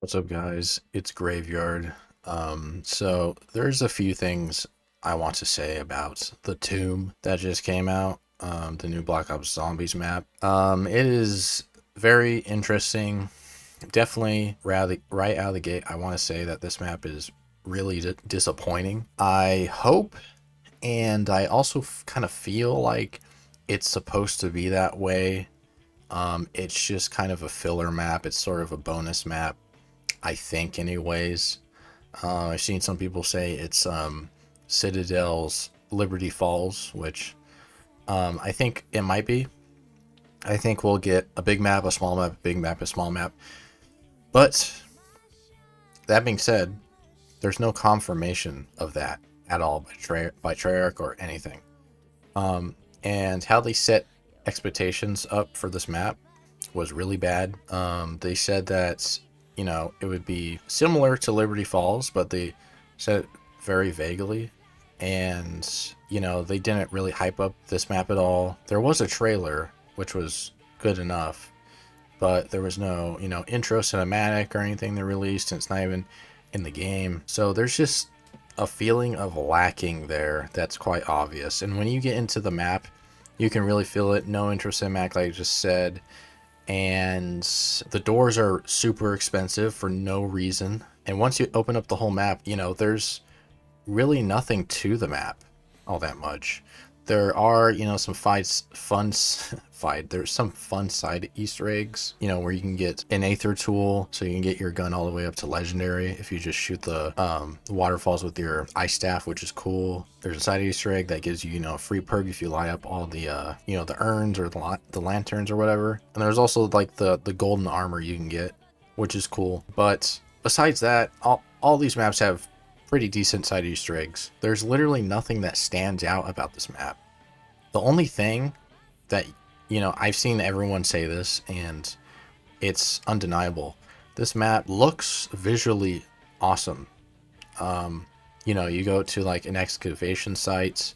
What's up, guys? It's Graveyard. So there's a few things I want to say about the Tomb that just came out, the new Black Ops Zombies map. It is very interesting. Definitely right out of the gate, I want to say that this map is really disappointing. I hope, and I also kind of feel like it's supposed to be that way. It's just kind of a filler map. It's sort of a bonus map, I think, anyways. I've seen some people say it's Citadel's Liberty Falls, which I think it might be. I think we'll get a big map, a small map, a big map, a small map. But that being said, there's no confirmation of that at all by Treyarch or anything. And how they set expectations up for this map was really bad. They said that it would be similar to Liberty Falls, but they said it very vaguely. And, they didn't really hype up this map at all. There was a trailer, which was good enough, but there was no, intro cinematic or anything they released, and it's not even in the game. So there's just a feeling of lacking there that's quite obvious. And when you get into the map, you can really feel it. No intro cinematic, like I just said. And the doors are super expensive for no reason. And once you open up the whole map, there's really nothing to the map all that much. There are, some there's some fun side Easter eggs, where you can get an Aether tool, so you can get your gun all the way up to legendary if you just shoot the waterfalls with your ice staff, which is cool. There's a side Easter egg that gives you, a free perk if you light up all the, the urns or the lanterns or whatever. And there's also like the golden armor you can get, which is cool. But besides that, all these maps have pretty decent side Easter eggs. There's literally nothing that stands out about this map. The only thing that, I've seen everyone say this, and it's undeniable. This map looks visually awesome. You go to like an excavation site,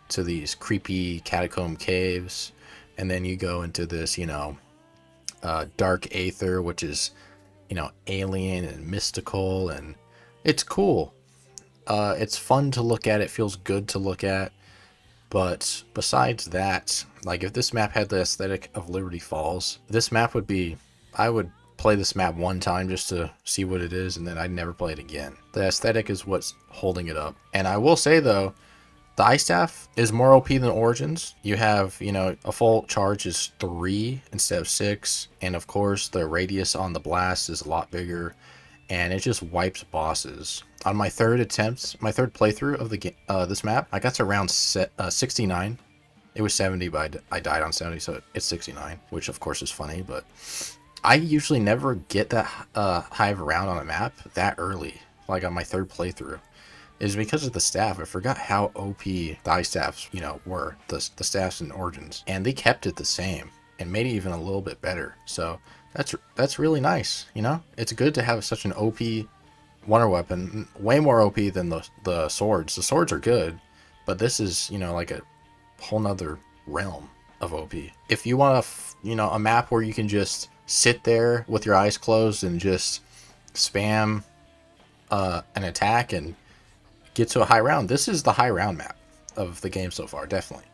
to these creepy catacomb caves, and then you go into this, dark aether, which is, alien and mystical, and it's cool. It's fun to look at. It feels good to look at. But besides that, like if this map had the aesthetic of Liberty Falls, this map would be, I would play this map one time just to see what it is, and then I'd never play it again. The aesthetic is what's holding it up. And I will say though, the ice staff is more OP than Origins. You have, a full charge is 3 instead of 6. And of course, the radius on the blast is a lot bigger. And it just wipes bosses. On my third playthrough of the game, this map, I got to round 69. It was 70, but I died on 70, so it's 69, which of course is funny. But I usually never get that high of a round on a map that early, like on my third playthrough. Is because of the staff. I forgot how OP the ice staffs, were, the staffs in Origins, and they kept it the same and made it even a little bit better. So that's really nice. It's good to have such an OP wonder weapon, way more OP than the swords. The swords are good, but this is, like a whole nother realm of OP. If you want a map where you can just sit there with your eyes closed and just spam an attack and get to a high round, this is the high round map of the game so far, definitely,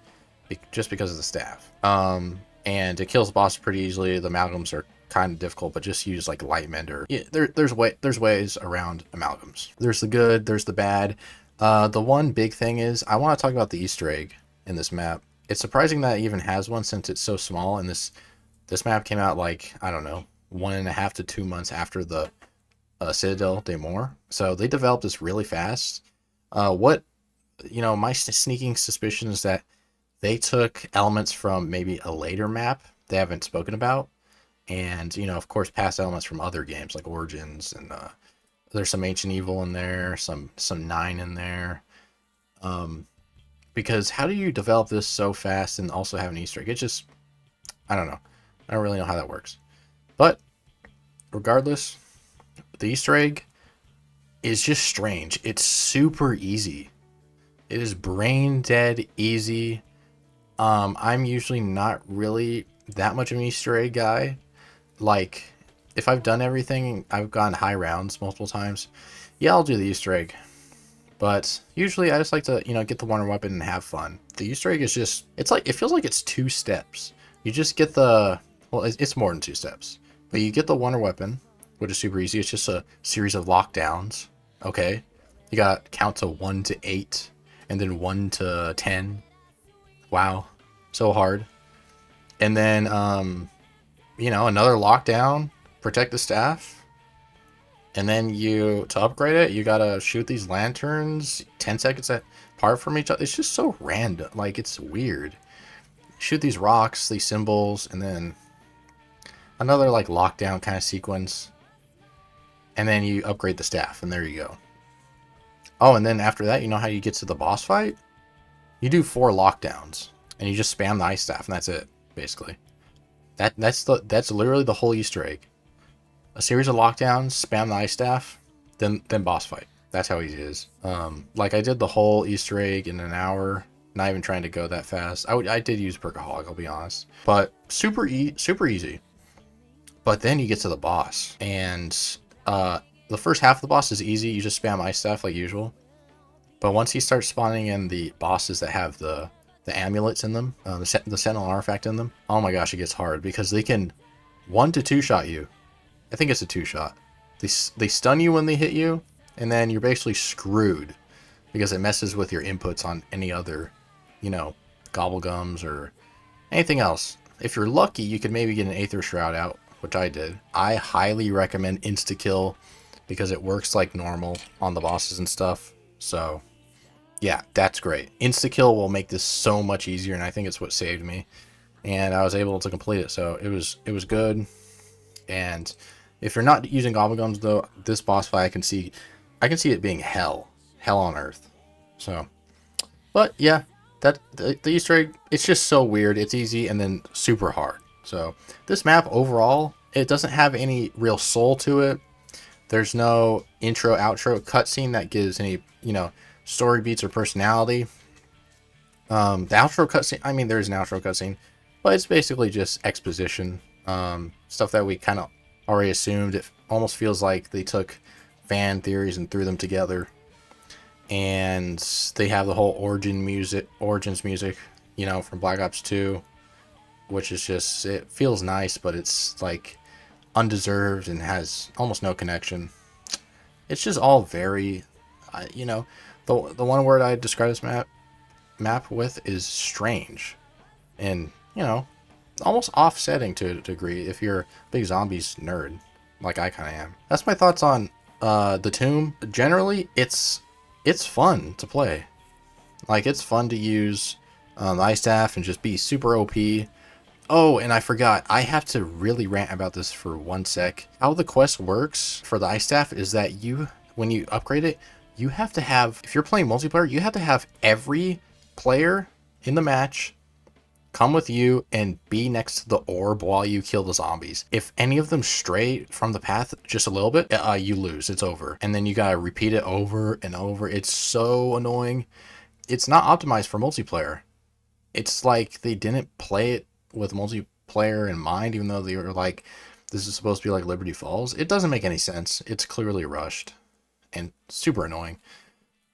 just because of the staff. And it kills the boss pretty easily. The amalgams are kind of difficult, but just use like light mender. Yeah, there's ways around amalgams. There's the good, there's the bad. The one big thing is I want to talk about the Easter egg in this map. It's surprising that it even has one since it's so small, and this map came out like, I don't know, 1.5 to 2 months after the Citadel de Mor. So they developed this really fast. My sneaking suspicion is that they took elements from maybe a later map they haven't spoken about, and of course past elements from other games like Origins, and there's some Ancient Evil in there, some 9 in there. Because how do you develop this so fast and also have an Easter egg? It's just, I don't know. I don't really know how that works. But regardless, the Easter egg is just strange. It's super easy. It is brain dead easy. I'm usually not really that much of an Easter egg guy. Like, if I've done everything, I've gone high rounds multiple times, yeah, I'll do the Easter egg. But usually I just like to, get the wonder weapon and have fun. The Easter egg is just, it's like, it feels like it's 2 steps. You just get well, it's more than 2 steps. But you get the wonder weapon, which is super easy. It's just a series of lockdowns. Okay. You got count to 1 to 8, and then 1 to 10. Wow. So hard. And then, another lockdown, protect the staff. And then to upgrade it, you gotta shoot these lanterns 10 seconds apart from each other. It's just so random. Like, it's weird. Shoot these rocks, these symbols, and then another, like, lockdown kind of sequence. And then you upgrade the staff, and there you go. Oh, and then after that, you know how you get to the boss fight? You do 4 lockdowns, and you just spam the ice staff, and that's it, basically. That's literally the whole Easter egg. A series of lockdowns, spam the ice staff, then boss fight. That's how easy it is. Like, I did the whole Easter egg in an hour, not even trying to go that fast. I did use Perkaholic, I'll be honest, but super easy. But then you get to the boss, and the first half of the boss is easy. You just spam ice staff like usual. But once you start spawning in the bosses that have the amulets in them, the Sentinel artifact in them, oh my gosh, it gets hard because they can 1 to 2 shot you. I think it's a 2-shot. They stun you when they hit you, and then you're basically screwed because it messes with your inputs on any other, gobblegums or anything else. If you're lucky, you could maybe get an Aether Shroud out, which I did. I highly recommend insta-kill because it works like normal on the bosses and stuff. So, yeah, that's great. Insta-kill will make this so much easier, and I think it's what saved me. And I was able to complete it, so it was good. And if you're not using gobblegums, though, this boss fight I can see it being hell on earth. So, but yeah, the Easter egg, it's just so weird. It's easy and then super hard. So this map overall, it doesn't have any real soul to it. There's no intro outro cutscene that gives any story beats or personality. The outro cutscene, I mean, there's an outro cutscene, but it's basically just exposition. Stuff that we kind of already assumed. It almost feels like they took fan theories and threw them together. And they have the whole origins music, from Black Ops 2, which is just, it feels nice, but it's like undeserved and has almost no connection. It's just all very, the one word I describe this map with is strange, and almost offsetting to a degree if you're a big zombies nerd like I kind of am. That's my thoughts on the Tomb. Generally, it's fun to play. Like, it's fun to use the ice staff and just be super OP. Oh, and I forgot, I have to really rant about this for 1 sec. How the quest works for the ice staff is that when you upgrade it, you have to have, if you're playing multiplayer, you have to have every player in the match come with you and be next to the orb while you kill the zombies. If any of them stray from the path just a little bit, you lose. It's over. And then you gotta repeat it over and over. It's so annoying. It's not optimized for multiplayer. It's like they didn't play it with multiplayer in mind, even though they were like, this is supposed to be like Liberty Falls. It doesn't make any sense. It's clearly rushed and super annoying.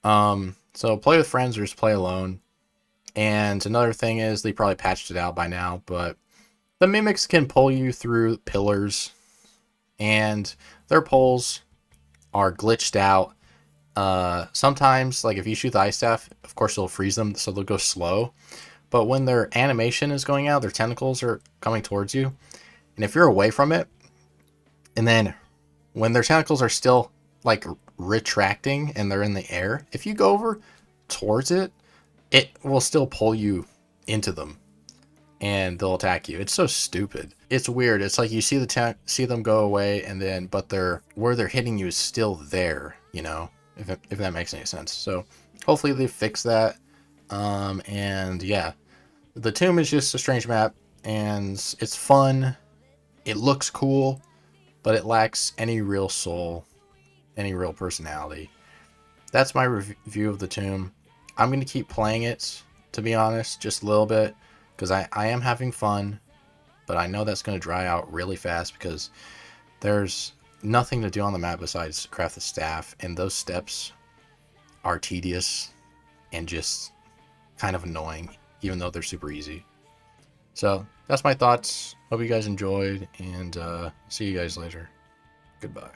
So play with friends or just play alone. And another thing is, they probably patched it out by now, but the mimics can pull you through pillars, and their pulls are glitched out. Sometimes, like if you shoot the ice staff, of course it'll freeze them, so they'll go slow. But when their animation is going out, their tentacles are coming towards you. And if you're away from it, and then when their tentacles are still like retracting and they're in the air, if you go over towards it, it will still pull you into them and they'll attack you. It's so stupid. It's weird. It's like you see them go away, and then where they're hitting you is still there, if that makes any sense. So hopefully they fix that. And yeah, the Tomb is just a strange map, and it's fun. It looks cool, but it lacks any real soul, any real personality. That's my review of the Tomb. I'm going to keep playing it, to be honest, just a little bit, because I am having fun, but I know that's going to dry out really fast because There's nothing to do on the map besides craft the staff, and those steps are tedious and just kind of annoying, even though they're super easy. So that's my thoughts. Hope you guys enjoyed, and see you guys later. Goodbye.